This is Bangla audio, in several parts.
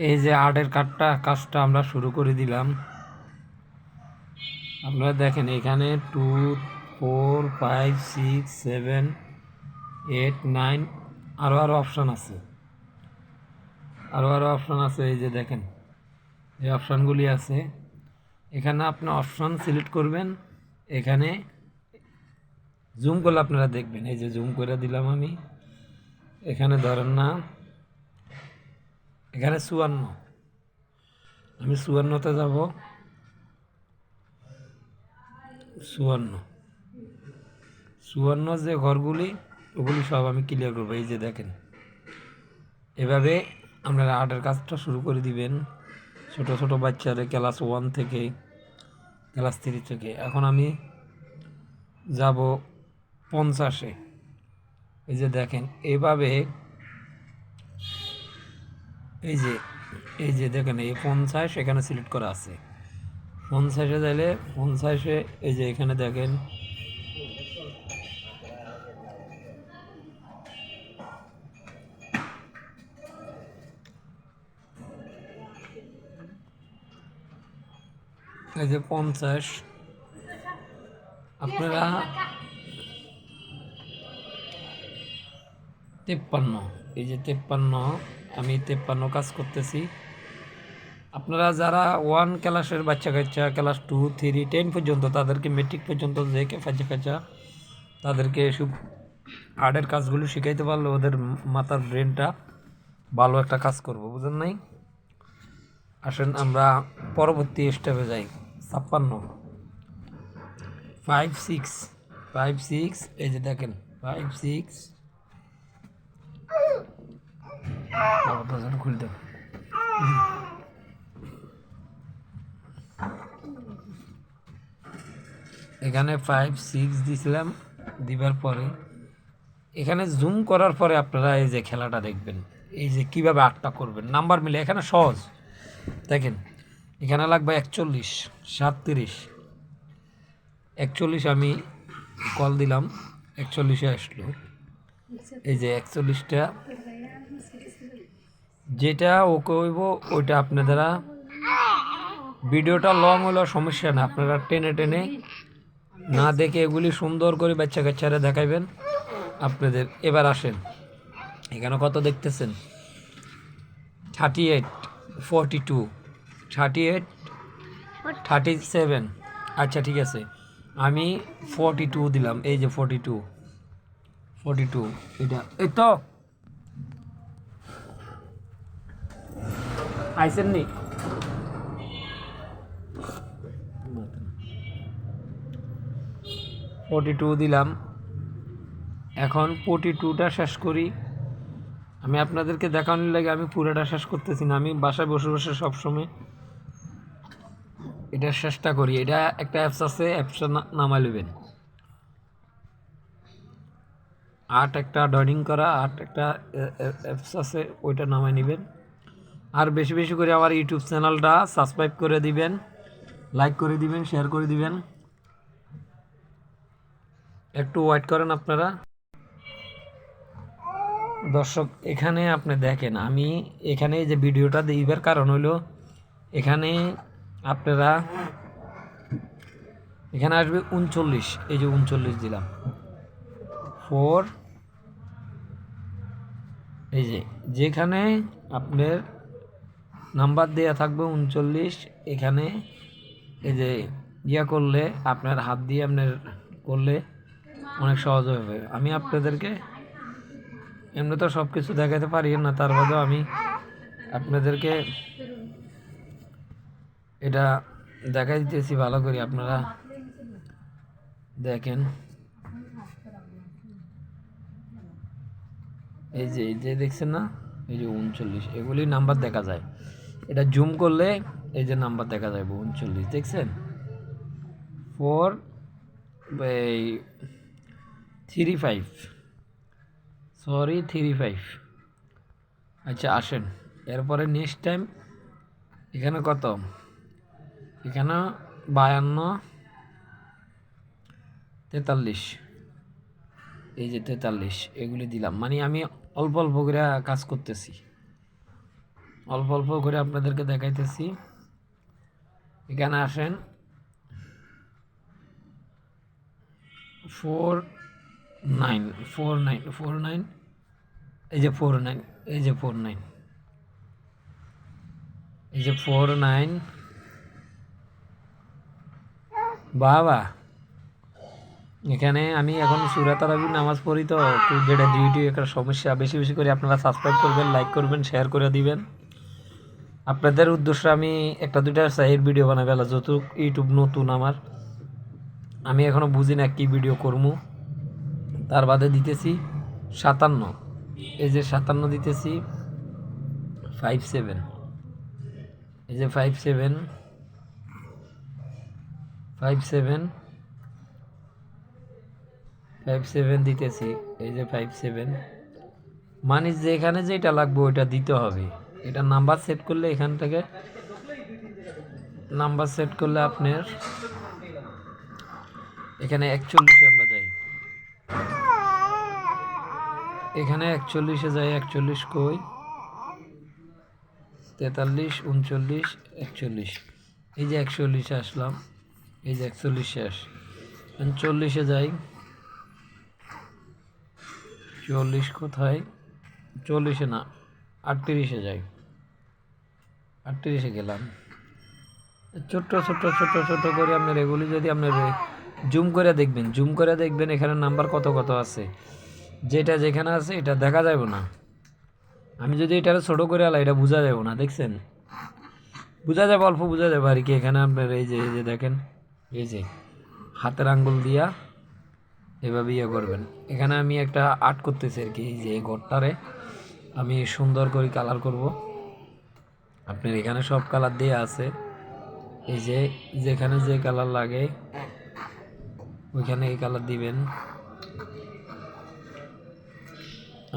এই যে আর্টের কাজটা আমরা শুরু করে দিলাম। আপনারা দেখেন এখানে 2 4 5 6 7 8 9 আরও অপশান আছে, আরও অপশান আছে। এই যে দেখেন এই অপশানগুলি আছে। এখানে আপনি অপশান সিলেক্ট করবেন, এখানে জুম করলে আপনারা দেখবেন। এই যে জুম করে দিলাম আমি। এখানে ধরেন না, এখানে 54, আমি 54তে যাব। 54 যে ঘরগুলি ওগুলি সব আমি ক্লিয়ার করবো। এই যে দেখেন এভাবে আপনারা আর্টের কাজটা শুরু করে দিবেন। ছোট ছোট বাচ্চাদের ক্লাস 1 থেকে ক্লাস 3 থেকে। এখন আমি যাব 50-এ। এই যে দেখেন এভাবে, এই যে দেখেন এই 50 এখানে সিলেক্ট করা আছে। 50-এ যাইলে 50-এ এই যে এখানে দেখেন এই যে 50 আপনারা 53, এই যে 53, আমি 53 কাজ করতেছি। আপনারা যারা 1 ক্লাসের বাচ্চা কাচ্চা ক্লাস 2 3 10 পর্যন্ত, তাদেরকে মেট্রিক পর্যন্ত যে বাচ্চা কাচ্চা তাদেরকে এসব আর্টের কাজগুলো শিখাইতে পারলে ওদের মাথার ব্রেনটা ভালো একটা কাজ করবো, বুঝেন নাই? আসেন আমরা পরবর্তী স্টেপে যাই। 56 5 6 5 6, এই যে দেখেন 5 6 খুলে দেব। এখানে 5 6 দিয়েছিলাম, দিবার পরে এখানে জুম করার পরে আপনারা এই যে খেলাটা দেখবেন, এই যে কীভাবে আটটা করবেন নাম্বার মিলে। এখানে সহজ দেখেন, এখানে লাগবে 41 37 41। আমি কল দিলাম, 41-এ আসলো। এই যে 41টা যেটা ওকে হইব ওইটা আপনারা, ভিডিওটা লং হলেও সমস্যা না, আপনারা টেনে টেনে না দেখে এগুলি সুন্দর করে বাচ্চা কাচ্চারা দেখাইবেন আপনাদের। এবার আসেন এখানে কত দেখতেছেন, 38 42 38 37। আচ্ছা ঠিক আছে, আমি 42 দিলাম। এই যে 42 এটা এই তো আইসেন নি। 42 দিলাম। এখন 42টা শেষ করি। আমি আপনাদেরকে দেখানোর লাগে আমি পুরোটা শেষ করতেছি না, আমি বাসায় বসে বসে সবসময় এটা চেষ্টা করি। এটা একটা অ্যাপস আছে, অ্যাপসটা নামাই নেবেন। আর্ট একটা ড্রয়িং করা আর্ট একটা অ্যাপস আছে, ওইটা নামাই নেবেন। আর বেশি বেশি করে আমার ইউটিউব চ্যানেলটা সাবস্ক্রাইব করে দিবেন, লাইক করে দিবেন, শেয়ার করে দিবেন। একটু ওয়েট করেন আপনারা দর্শক। এখানে আপনি দেখেন আমি এখানে যে ভিডিওটা দিবার কারণ হলো, এখানে আপনারা এখানে আসবে 39। এই যে 39 দিলাম 4, এই যে যেখানে আপনার নাম্বার দেওয়া থাকবে 39, এখানে এই যে ইয়া করলে আপনার হাত দিয়ে আপনার করলে অনেক সহজ হবে। আমি আপনাদেরকে এমনি তো সব কিছু দেখাতে পারি না, তার বাদেও আমি আপনাদেরকে এটা দেখাই দিতেছি ভালো করে, আপনারা দেখেন। এই যে দেখছেন না, এই যে 39, এগুলি নাম্বার দেখা যায়। এটা জুম করলে এই যে নাম্বার দেখা যায় 39, দেখছেন? 4 এই 35, সরি 35। আচ্ছা আসেন এরপরে নেক্সট টাইম এখানে কত, এখানে 52 43, এই যে 43 এগুলি দিলাম। মানে আমি অল্প অল্প করে কাজ করতেছি, অল্প অল্প করে আপনাদেরকে দেখাইতেছি। এখানে আসেন 49 এই যে 49 এই যে 49 এই যে 49 বাবা। এখানে আমি এখন সূরা তারাবির নামাজ পড়ি তো একটু যেটা ডিউটি একটা সমস্যা, বেশি বেশি করে আপনারা সাবস্ক্রাইব করবেন, লাইক করবেন, শেয়ার করে দিবেন। আপনাদের উদ্দেশ্যে আমি একটা দুইটা সাইড ভিডিও বানাবে যেহেতু ইউটিউব নতুন আমার, আমি এখনও বুঝি না কী ভিডিও করবো। তার বাদে দিতেছি 57, এই যে 57 দিতেছি 57, এই যে 57 দিতেছি, এই যে 57 মানে যেখানে যেটা লাগবে ওইটা দিতে হবে। এটা নাম্বার সেট করলে এখান থেকে নাম্বার সেট করলে আপনার এখানে 41 আমরা যাই, এখানে 41 যাই। 41 কই 43 39 41, এই যে 41 আসলাম, এই যে 41 শেষ। 40 যাই, 40 কোথায় 40 না 38 যাই, 38 গেলাম। ছোট্ট ছোট্ট ছোট্ট ছোট্ট করে আপনার এগুলি যদি আপনার জুম করে দেখবেন এখানে নাম্বার কত কত আছে, যেটা যেখানে আছে এটা দেখা যাবে না। আমি যদি এটা ছোটো করে আলা এটা বোঝা যাবে না, দেখছেন বোঝা যাবে, অল্প বোঝা যাবে আর কি। এখানে আপনার এই যে দেখেন, এই যে হাতের আঙ্গুল দিয়া এভাবে ইয়ে করবেন। এখানে আমি একটা আর্ট করতেছি আর কি, এই যে এই ঘরটারে আমি সুন্দর করে কালার করব। আপনার এখানে সব কালার দিয়ে আছে, এই যে যেখানে যে কালার লাগে ওইখানে এই কালার দিবেন।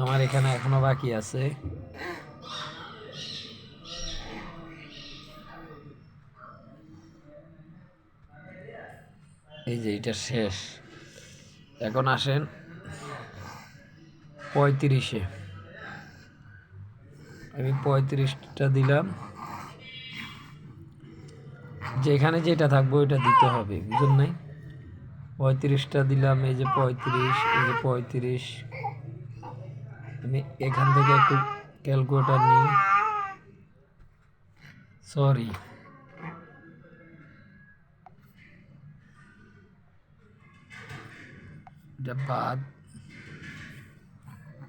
আমার এখানে এখনো বাকি আছে, এই যে এটা শেষ। এখন আসেন 35-এ, আমি 35টা দিলাম, যেখানে যেটা থাকবে ওইটা দিতে হবে, বুঝলেন নাই? 35টা দিলাম, এই যে 35, এই যে 35। আমি এখান থেকে একটু ক্যালকুলেটার নিই, সরি এটা বাদ।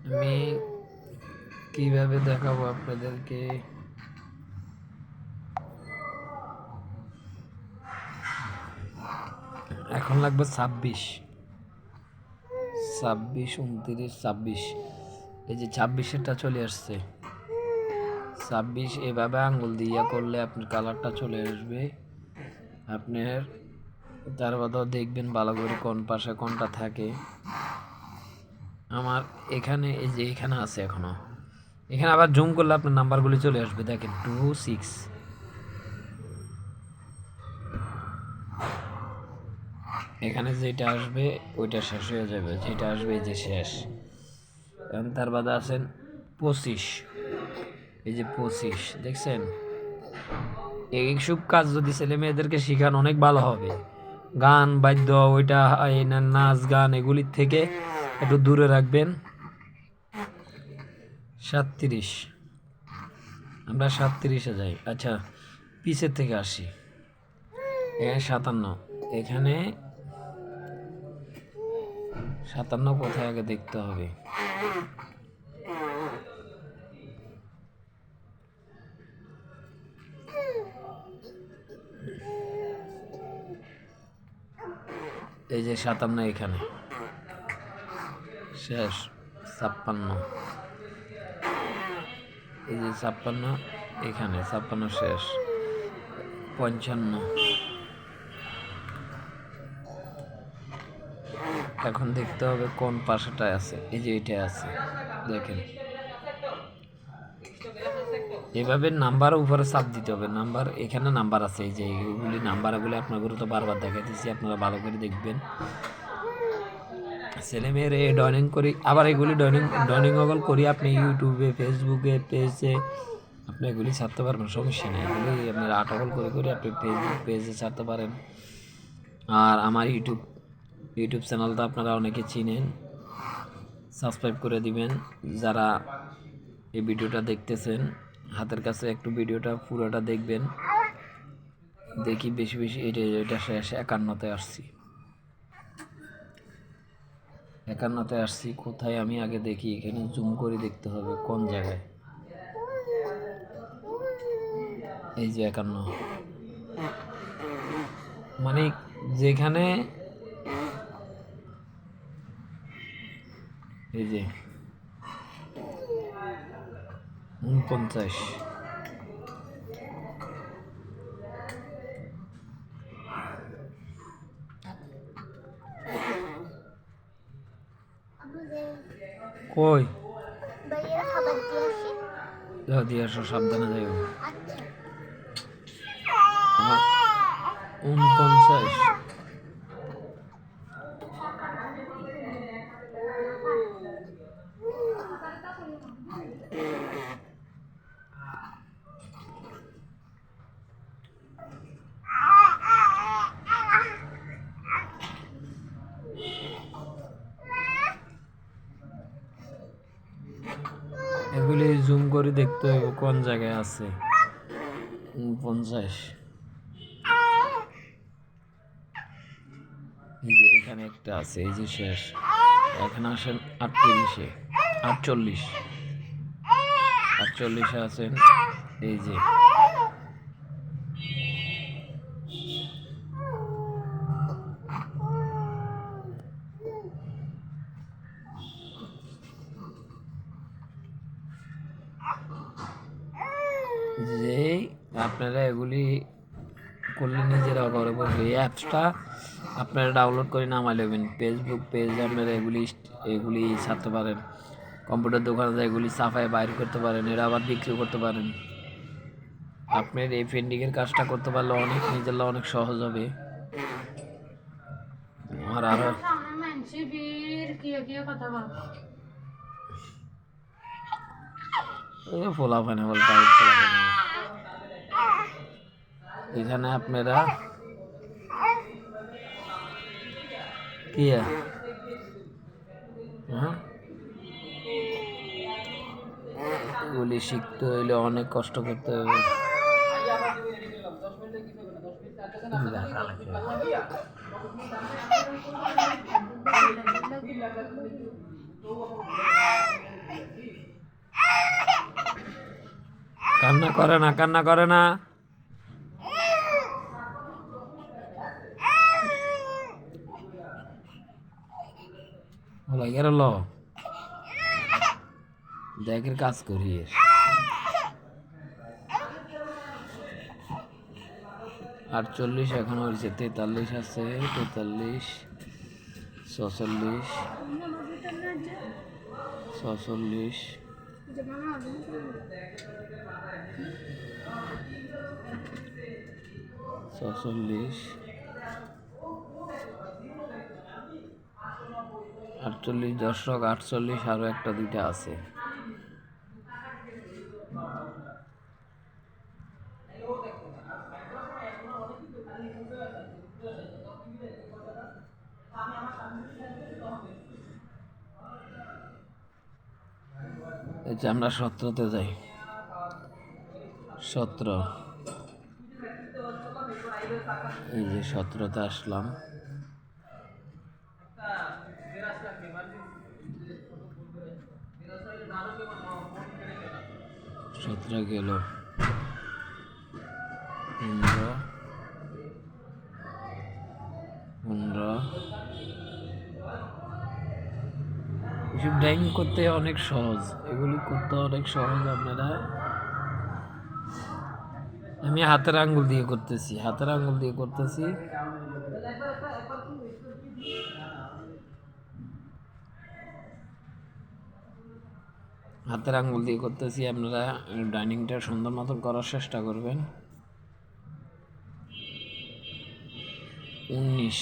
আমি কিভাবে দেখাবো আপনাদেরকে, এখন লাগবে 26, 29, 26, এই যে 26-এরটা চলে আসছে। 26 এভাবে আঙ্গুল দিয়া করলে আপনার কালারটা চলে আসবে আপনার। তার বাদেও দেখবেন ভালো করে কোন পাশে কোনটা থাকে। আমার এখানে এই যে এখানে আছে এখনো, এখানে আবার জুম করলে আপনার নাম্বারগুলি চলে আসবে, দেখেন 26। এখানে যেটা আসবে ওইটা শেষ হয়ে যাবে, যেটা আসবে এই যে শেষ। এখন তার বাদে আছেন 25, এই যে 25 দেখছেন। এইসব কাজ যদি ছেলে মেয়েদেরকে শেখান অনেক ভালো হবে। গান বাদ্য ওইটা নাচ গান এগুলির থেকে একটু দূরে রাখবেন। 37, আমরা 37-এ যাই। আচ্ছা পিছের থেকে আসি, এখানে 57, এখানে 57 কোথায় আগে দেখতে হবে। এই যে 57 এখানে শেষ। 56, এই যে 56 এখানে, 56 শেষ। 55, এখন দেখতে হবে কোন পাশেটায় আছে, এই যে এটা আছে দেখেন। এভাবে নাম্বার উপরে চাপ দিতে হবে, নাম্বার এখানে নাম্বার আছে, এই যে এইগুলি নাম্বারগুলি আপনাদের তো বারবার দেখাইতেছি, আপনারা ভালো করে দেখবেন। ছেলে মেয়ের ড্রয়িং করি, আবার এগুলি ড্রয়িং করি আপনি ইউটিউবে ফেসবুকে পেজে আপনি এগুলি ছাড়তে পারবেন, সমস্যা নেই। এগুলি আপনার আটকল করে করে আপনি ফেসবুক পেজে ছাড়তে পারেন। আর আমার ইউটিউব চ্যানেলটা আপনারা অনেকে চিনেন, সাবস্ক্রাইব করে দিবেন। যারা এই ভিডিওটা দেখতেছেন হাতের কাছে একটু ভিডিওটা পুরোটা দেখবেন। দেখি বেশি বেশি এটা শেষ 51-তে আসছি, 51-তে আসছি। কোথায় আমি আগে দেখি, এখানে জুম করে দেখতে হবে কোন জায়গায়। এই যে 51, মানে যেখানে এই যে 49। কই যাও দিয়ে আসো, সাবধানে যাইও। 49। এগুলি জুম করে দেখতে হবে কোন জায়গায় আছে। 49। এই যে এখানে একটা আছে, এই যে শেষ। এখানে আসেন 38-এ, 48 আছেন। এই যে যেই আপনারা এগুলি করলে নিজেরা ঘরে বসে এই অ্যাপসটা আপনারা ডাউনলোড করে নামাই নেবেন। ফেসবুক পেজে আপনারা এগুলি ছাড়তে পারেন। কম্পিউটার দোকানে এগুলি সাফাই বাইর করতে পারেন, এরা আবার বিক্রি করতে পারেন। আপনার এই পেন্ডিংয়ের কাজটা করতে পারলে অনেক নিজের অনেক সহজ হবে। আর আরো ফোলা ফানে বলতে এখানে আপনারা কি এগুলি শিখতে হইলে অনেক কষ্ট করতে হবে। কান্না করে না, কান্না করে না। দেখের কাজ করি। 48 এখন হয়েছে, 43 আছে, 43, 46, 46, 46, 48 দর্শক, 48 আরো একটা দুইটা আছে। আমরা 17-তে যাই। 17, এই যে 17-তে আসলাম। 17 গেল, 15, 15। এসব ড্রয়িং করতে অনেক সহজ, এগুলি করতে অনেক সহজ। আপনারা আমি হাতের আঙ্গুল দিয়ে করতেছি, হাতের আঙ্গুল দিয়ে করতেছি। হাতের আঙ্গুল দিয়ে করতেছি। আপনারা ডাইনিংটা সুন্দর মতন করার চেষ্টা করবেন। 19,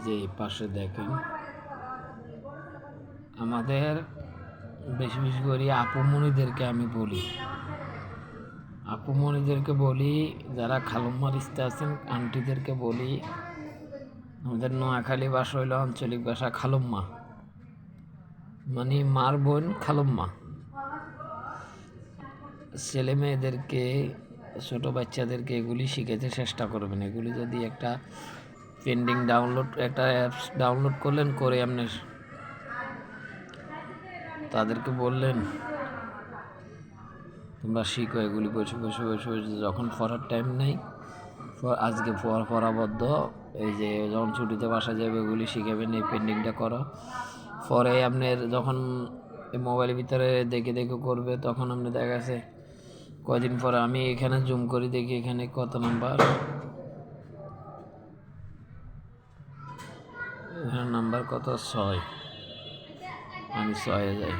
যে এই পাশে দেখেন আমাদের বেশি বেশি করে আপু মনিদেরকে বলি যারা খালুম্মারিস্তে আছেন আন্টিদেরকে বলি আমাদের নোয়াখালী ভাষা হইল আঞ্চলিক ভাষা খালুম্মা, মানে মার বোন খালুম্মা। ছেলে মেয়েদেরকে ছোটো বাচ্চাদেরকে এগুলি শিখাতে চেষ্টা করবেন। এগুলি যদি একটা একটা অ্যাপস ডাউনলোড করলেন, করে আপনি তাদেরকে বললেন তোমরা শিখো এগুলি বসে বসে বসে বসে, যখন পড়ার টাইম নেই আজকে পড়াবদ্ধ, এই যে যখন ছুটিতে বাসা যাবে এগুলি শিখাবেন, এই পেন্টিংটা করো। পরে আপনার যখন মোবাইলের ভিতরে দেখে দেখে করবে তখন আপনি দেখা গেছে কয়দিন পরে আমি এখানে জুম করি দেখি এখানে কত নাম্বার, এখানে নাম্বার কত 6, আমি 6-এ যাই,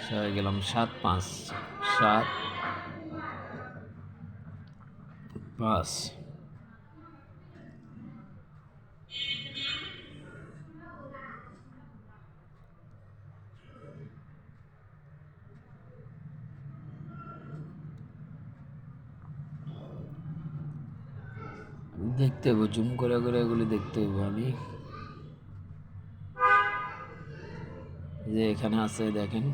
6 গেলাম 7 5 7 5। দেখতে হবে জুম করে করে এগুলি দেখতে হবে। আমি যে এখানে আছে দেখেন,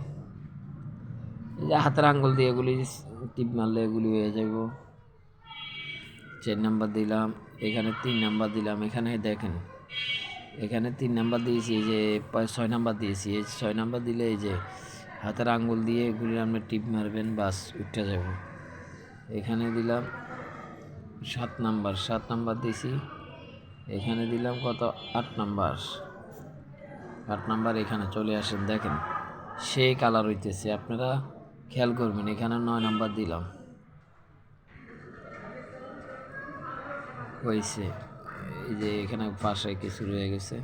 এই যে হাতের আঙ্গুল দিয়ে এগুলি টিপ মারলে এগুলি হয়ে যাব। 4 নাম্বার দিলাম, এখানে 3 নাম্বার দিলাম, এখানে দেখেন এখানে 3 নাম্বার দিয়েছি, এই যে 6 নাম্বার দিয়েছি। এই 6 নাম্বার দিলে এই যে হাতের আঙ্গুল দিয়ে এগুলি আপনি টিপ মারবেন, বাস উঠে যাব। এখানে দিলাম 7 নাম্বার দিয়েছি, এখানে দিলাম কত 8 নাম্বার। এখানে চলে আসেন, দেখেন সেই কালার হইতেছে, আপনারা খেয়াল করবেন। এখানে 9 নাম্বার দিলাম, হয়েছে। এই যে এখানে পাশে কিছু রয়ে গেছে,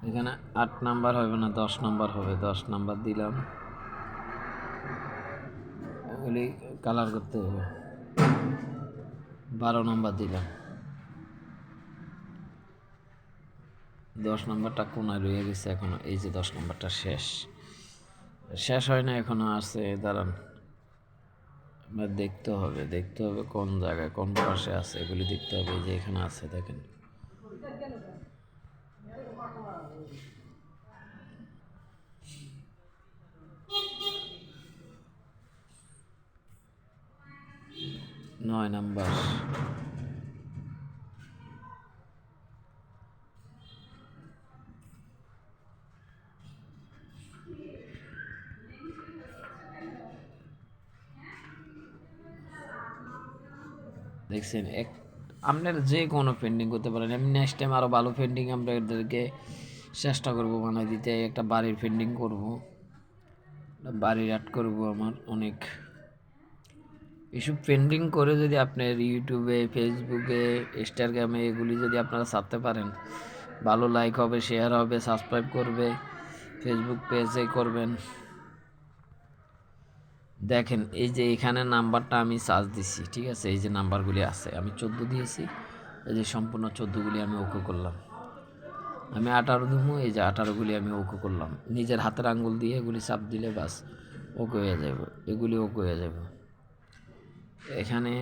এখানে 8 নাম্বার হবে না 10 নাম্বার হবে। 10 নাম্বার দিলাম, এগুলি কালার করতে হবে। 12 নাম্বার দিলাম, 10 নাম্বারটা কোনায় রয়ে গেছে এখনো। এই যে 10 নাম্বারটা শেষ হয় না, এখনো আছে, দাঁড়ান দেখতে হবে কোন জায়গায় কোন পাশে আছে, এগুলি দেখতে হবে। এই যে এখানে আছে দেখেন, নয় নাম্বার। দেখছেন আপনার যে কোনো পেন্টিং করতে পারেন। আমি নেক্সট টাইম আরও ভালো পেন্টিং আমরা এদেরকে চেষ্টা করব বানাই দিতে। একটা বাড়ির পেন্টিং করব, বাড়ির আর্ট করব। আমার অনেক এসব পেন্টিং করে যদি আপনার ইউটিউবে, ফেসবুকে, ইনস্টাগ্রামে এগুলি যদি আপনারা ছাড়তে পারেন, ভালো লাইক হবে, শেয়ার হবে, সাবস্ক্রাইব করবে, ফেসবুক পেজে করবেন। দেখেন এই যে এখানে নাম্বারটা আমি সার্চ দিছি, ঠিক আছে, এই যে নাম্বারগুলি আছে, আমি 14 দিয়েছি, এই যে সম্পূর্ণ 14গুলি আমি ওকে করলাম। আমি 18 দেবো, এই যে 18গুলি আমি ওকে করলাম। নিজের হাতের আঙ্গুল দিয়ে এগুলি চাপ দিলে বাস ওকে হয়ে যাবে, এগুলি ওকে হয়ে যাবে। এখানে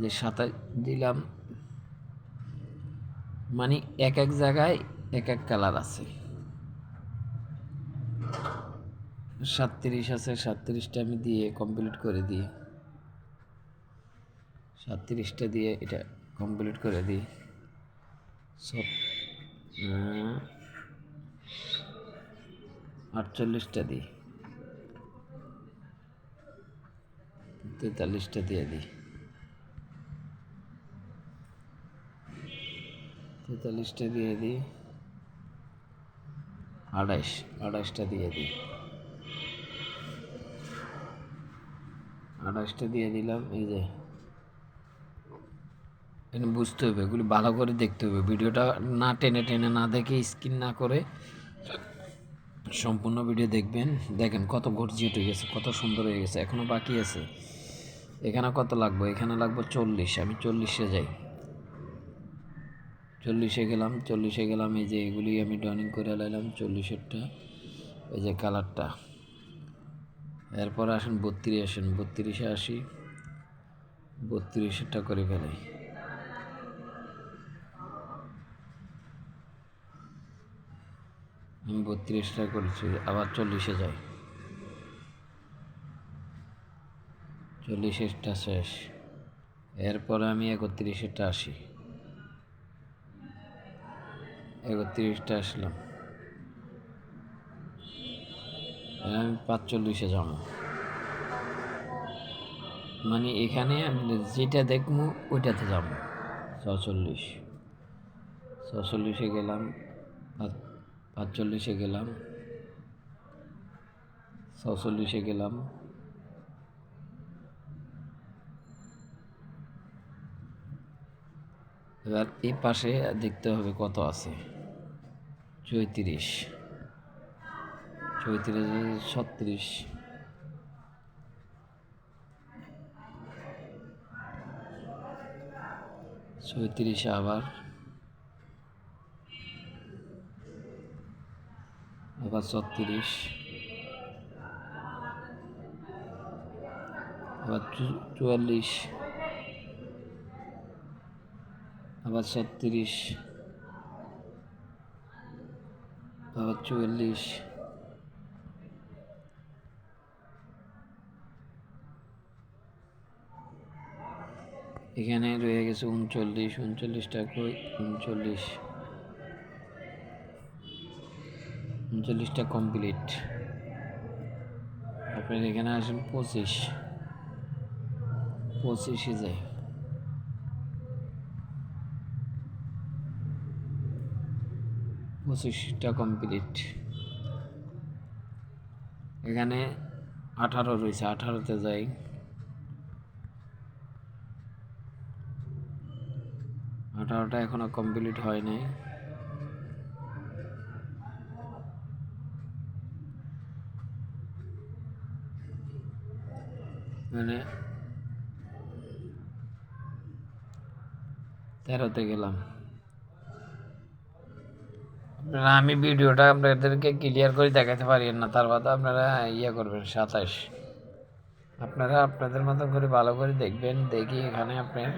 যে 27 দিলাম, মানে এক এক জায়গায় এক এক কালার আছে। 37 আছে, 37টা আমি দিয়ে কমপ্লিট করে দিই, 37টা দিয়ে এটা কমপ্লিট করে দিই। সব 48টা দিই, 43টা দিয়ে দিই, 43টা দিয়ে দিই, 28টা দিয়ে দিই, 28টা দিয়ে দিলাম। এই যে এখানে বুঝতে হবে, এগুলি ভালো করে দেখতে হবে, ভিডিওটা না টেনে টেনে না দেখে স্কিন না করে সম্পূর্ণ ভিডিও দেখবেন। দেখেন কত গর্জিয়াট হয়ে গেছে, কত সুন্দর হয়ে গেছে। এখনও বাকি আছে। এখানে কত লাগবে? এখানে লাগবে 40। আমি 40-এ যাই। 40-এ গেলাম। এই যে এগুলি আমি ড্রয়িং করে লাইলাম 40-এরটা, এই যে কালারটা। এরপর আসেন 32-এ আসি। 32-এরটা করে ফেলাই। আমি 32টা করেছি। আবার 40-এ যাই। 40-এরটা শেষ। এরপরে আমি 31-এরটা আসি। 31টা আসলাম। আমি 45-এ যাবো। মানে এখানে আমি যেটা দেখবো ওইটাতে যাবো। 46-এ গেলাম। 45-এ গেলাম। 46-এ গেলাম। এবার এই পাশে দেখতে হবে কত আছে। 34, 36, 37 আবার 36, আবার 44, আবার 36, আবার 44, এখানে রয়ে গেছে 39। 39টা কই? 39টা কমপ্লিট। আপনার এখানে আসেন 25-এ যায়। 25টা কমপ্লিট। এখানে 18 রয়েছে, 18-তে যাই। 18টা এখনো কমপ্লিট হয় নাই। মানে 13-তে গেলাম। আপনারা, আমি ভিডিওটা আপনাদেরকে ক্লিয়ার করে দেখাতে পারি না, তার বাদে আপনারা করবেন। 27 আপনারা আপনাদের মতো করে ভালো করে দেখবেন। দেখি এখানে আপনার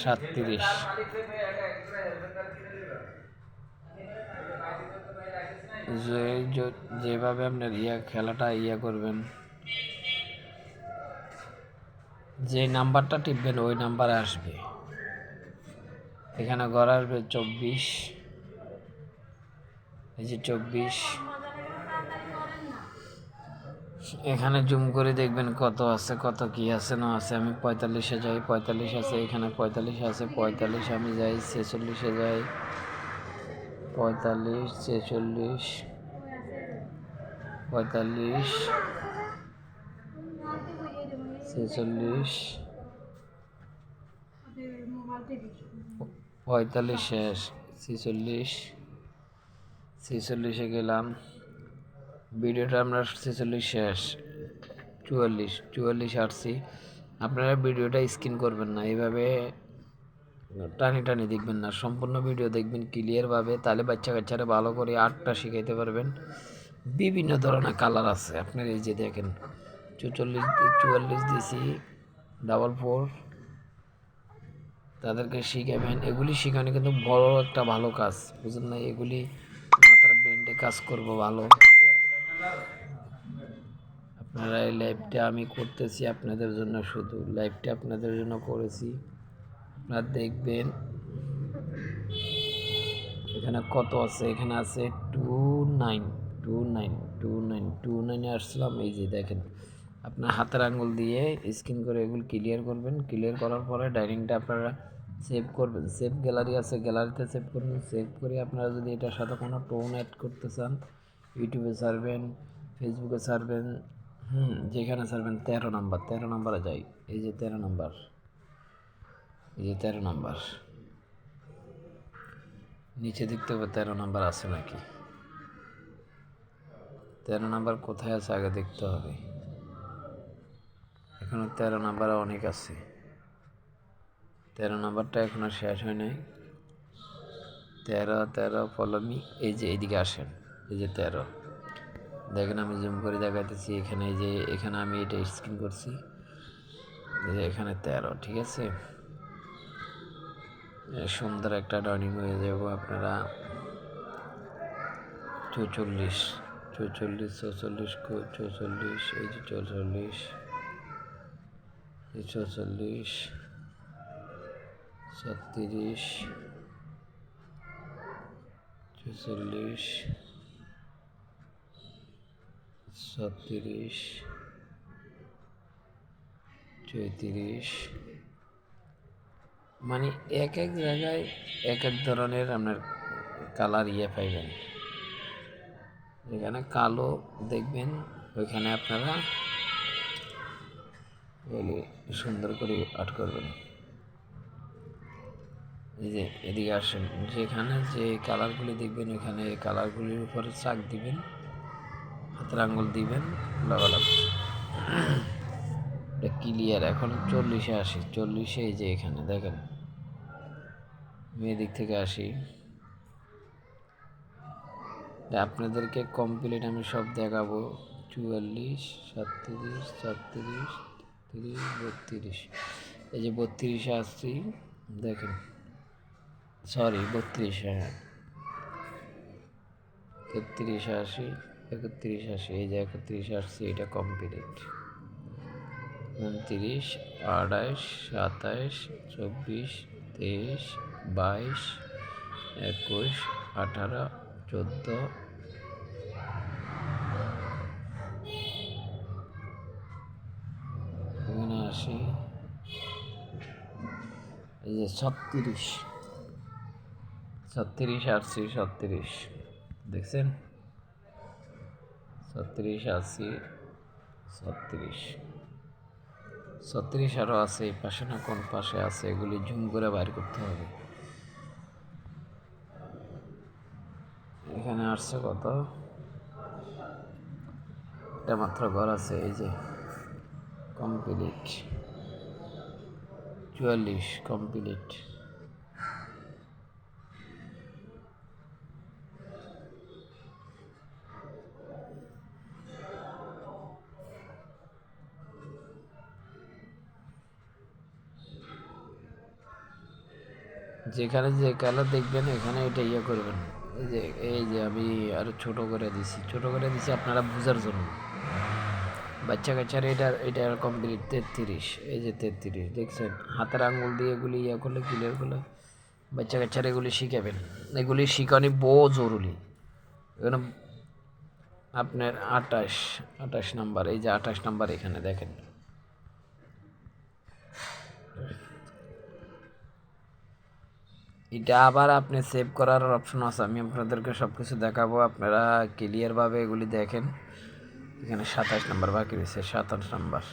37, যেভাবে আপনার খেলাটা করবেন, যে নাম্বারটা টিপবেন ওই নাম্বারে আসবে। এখানে ঘর আসবে 24, এই যে 24। এখানে জুম করে দেখবেন কত আছে, কত কি আছে না আছে। আমি 45-এ যাই। 45 আছে, এখানে 45 আছে। 45 আমি যাই। 46-এ যাই। 45, 46, 45, 46, 45 শেষ। 46, 46-এ গেলাম। ভিডিওটা আমরা 46 শেষ। 44 আসছি। আপনারা ভিডিওটা স্কিপ করবেন না, এইভাবে টানি টানি দেখবেন না, সম্পূর্ণ ভিডিও দেখবেন ক্লিয়ারভাবে। তাহলে বাচ্চা কাচ্চারা ভালো করে আর্টটা শিখাইতে পারবেন। বিভিন্ন ধরনের কালার আছে আপনার। এই যে দেখেন 44 দিছি, 44। তাদেরকে শিখাবেন। এগুলি শেখানো কিন্তু বড় একটা ভালো কাজ, বুঝলেন না? এগুলি মাথার ব্রেনডে কাজ করবো ভালো। আপনারা এই লাইভটা আমি করতেছি আপনাদের জন্য, শুধু লাইভটা আপনাদের জন্য করেছি। আপনারা দেখবেন এখানে কত আছে। এখানে আছে 29, 29, 29, 29-এ আসলাম। এই যে দেখেন, আপনার হাতের আঙ্গুল দিয়ে স্ক্রিন করে এগুলো ক্লিয়ার করবেন। ক্লিয়ার করার পরে ডাইনিংটা আপনারা সেভ করবেন। সেভ গ্যালারি আছে, গ্যালারিতে সেভ করবেন। সেভ করে আপনারা যদি এটার সাথে কোনো টোন অ্যাড করতে চান, ইউটিউবে ছাড়বেন, ফেসবুকে ছাড়বেন, যেখানে ছাড়বেন। 13 নম্বরে যাই। এই যে 13 নম্বর, এই যে 13 নম্বর। নিচে দেখতে হবে 13 নাম্বার আছে নাকি। 13 নাম্বার কোথায় আছে আগে দেখতে হবে। এখনো 13 নাম্বার অনেক আছে। 13 নাম্বারটা এখনো শেষ হয় নাই। 13 ফলো মি। এই যে এইদিকে আসেন, এই যে 13 দেখেন, আমি জুম করে দেখাইতেছি। এখানে এই যে এখানে আমি এটা স্ক্রিন করছি, এই যে এখানে 13, ঠিক আছে। সুন্দর একটা ডাইনিং হয়ে যাব আপনারা। 44, 44, 44, 44, এই যে 44, এই 44, 36, 46, 37, 34। মানে এক এক জায়গায় এক এক ধরনের আপনার কালার পাইবেন। যেখানে কালো দেখবেন ওইখানে আপনারা সুন্দর করে আর্ট করবেন। এই যে এদিকে আসেন, যেখানে যে কালারগুলি দেখবেন ওইখানে কালারগুলির উপরে চাক দিবেন, হাতের আঙ্গুল দিবেন, লাগালাম। এটা ক্লিয়ার। এখন 40-এ আসি। 40-এ এই যে এখানে দেখেন, মেয়েদিক থেকে আসি। আপনাদেরকে কমপ্লিট আমি সব দেখাবো। 44, 37, 36, 30, 32। এই যে 32-এ আসছি দেখেন, সরি 32, হ্যাঁ 33-এ আসি, 31 আসি। এই যে 31-এ আসছি, এটা কমপ্লিট। 29, 28, 27, 24, 23, 22, 21, 18, 14, এখানে আসি। এই যে 36, 36 আসছি, 36 দেখছেন, 36 আসছি, 36, 36 আরও আছে। এই পাশে না কোন পাশে আছে, এগুলি জুম করে বাইর করতে হবে। এখানে আসছে কত, এটা মাত্র ঘর আছে। এই যে কমপ্লিট 44 কমপ্লিট। যেখানে যে কালার দেখবেন এখানে এটা করবেন। এই যে আমি আরো ছোট করে দিছি আপনারা বোঝার জন্য। বাচ্চা কাচ্চার এটা কমপ্লিট 33। এই যে 33 দেখছেন, হাতের আঙ্গুল দিয়ে এগুলি করলে ক্লিয়ার করলে বাচ্চা কাচ্চারা এগুলি শিখাবেন। এগুলি শিখানি বহু জরুরি। এখানে আপনার 28 নাম্বার, এই যে 28 নাম্বার এখানে দেখেন। এটা আবার আপনি সেভ করার অপশন আছে, আমি আপনাদেরকে সব কিছু দেখাবো, আপনারা ক্লিয়ারভাবে এগুলি দেখেন। এখানে 27 নাম্বার বাকি রয়েছে, 27 নাম্বার।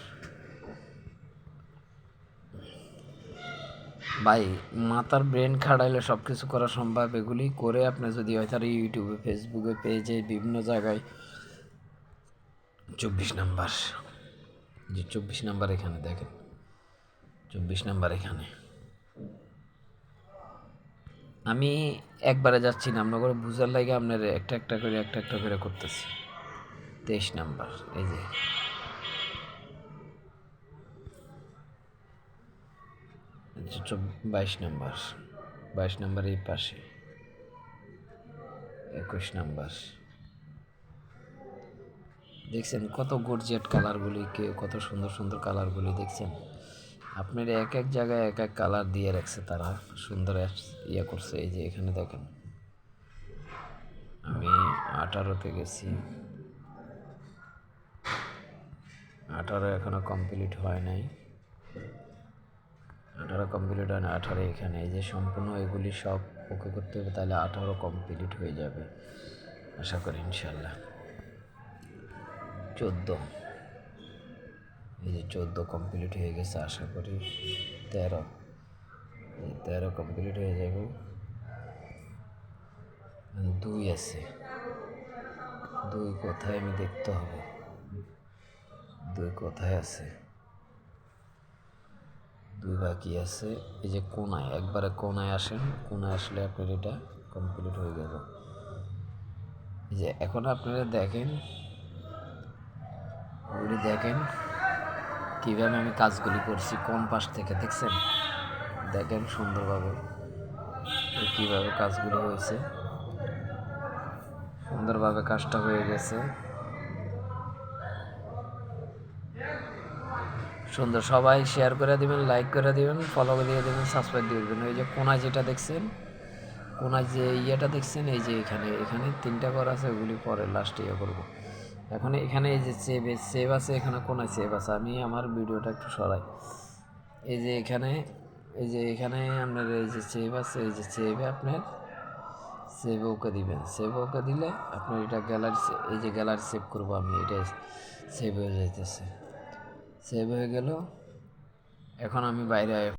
ভাই মাথার ব্রেন খাটাইলে সব কিছু করা সম্ভব। এগুলি করে আপনি যদি হয়তো ইউটিউবে, ফেসবুকে, পেজে, বিভিন্ন জায়গায় 24 নাম্বার, যে 24 নাম্বার এখানে দেখেন, 24 নাম্বার এখানে। আমি একবারে যাচ্ছি না, আমরা করে বুঝার লাগে আপনার একটা একটা করে করতেছি। 23 নাম্বার, এই যে 22 নাম্বার, 22 নাম্বার এই পাশে, 21 নাম্বার। দেখছেন কত গর্জিয়াট কালারগুলি, কত সুন্দর সুন্দর কালারগুলি দেখছেন। আপনার এক এক জায়গায় এক এক কালার দিয়ে রাখছে তারা, সুন্দর করছে। এই যে এখানে দেখেন, আমি 18-তে গেছি, 18 এখনো কমপ্লিট হয় নাই, 18 কমপ্লিট হয় না, 18 এখানে। এই যে সম্পূর্ণ এগুলি সব ওকে করতে হবে, তাহলে 18 কমপ্লিট হয়ে যাবে আশা করি ইনশাল্লাহ। 14, এই যে 14 কমপ্লিট হয়ে গেছে আশা করি। 13 কমপ্লিট হয়ে যাবে। 2 আছে, 2 কোথায় আমি দেখতে হবে, 2 কোথায় আছে, 2 বাকি আছে। এই যে কোনায়, একবারে কোনায় আসেন, কোনায় আসলে আপনার এটা কমপ্লিট হয়ে গেল। এই যে এখন আপনারা দেখেন, ওগুলি দেখেন কীভাবে আমি কাজগুলি করছি, কোন পাশ থেকে দেখছেন, দেখেন সুন্দরভাবে কীভাবে কাজগুলো হয়েছে, সুন্দরভাবে কাজটা হয়ে গেছে সুন্দর। সবাই শেয়ার করে দিবেন, লাইক করে দিবেন, ফলো দিয়ে দেবেন, সাবস্ক্রাইব দিয়ে দেবেন। ওই যে কোনায় যেটা দেখছেন, কোনায় যে ইয়েটা দেখছেন, এই যে এখানে এখানে 3টা ঘর আছে, ওগুলি পরে লাস্ট ইয়ে করবো। এখন এখানে এই যে সেভ আছে, এখানে কোনায় সেভ আছে। আমি আমার ভিডিওটা একটু সরাই। এই যে এখানে, এই যে এখানে আপনার এই যে সেভ আছে, এই যে সেভে আপনার সেভ ওকে দিবেন। সেভ ওকে দিলে আপনার এটা গ্যালারি, এই যে গ্যালারি সেভ করবো আমি, এটা সেভ হয়ে যাইতেছে, সেভ হয়ে গেল। এখন আমি বাইরে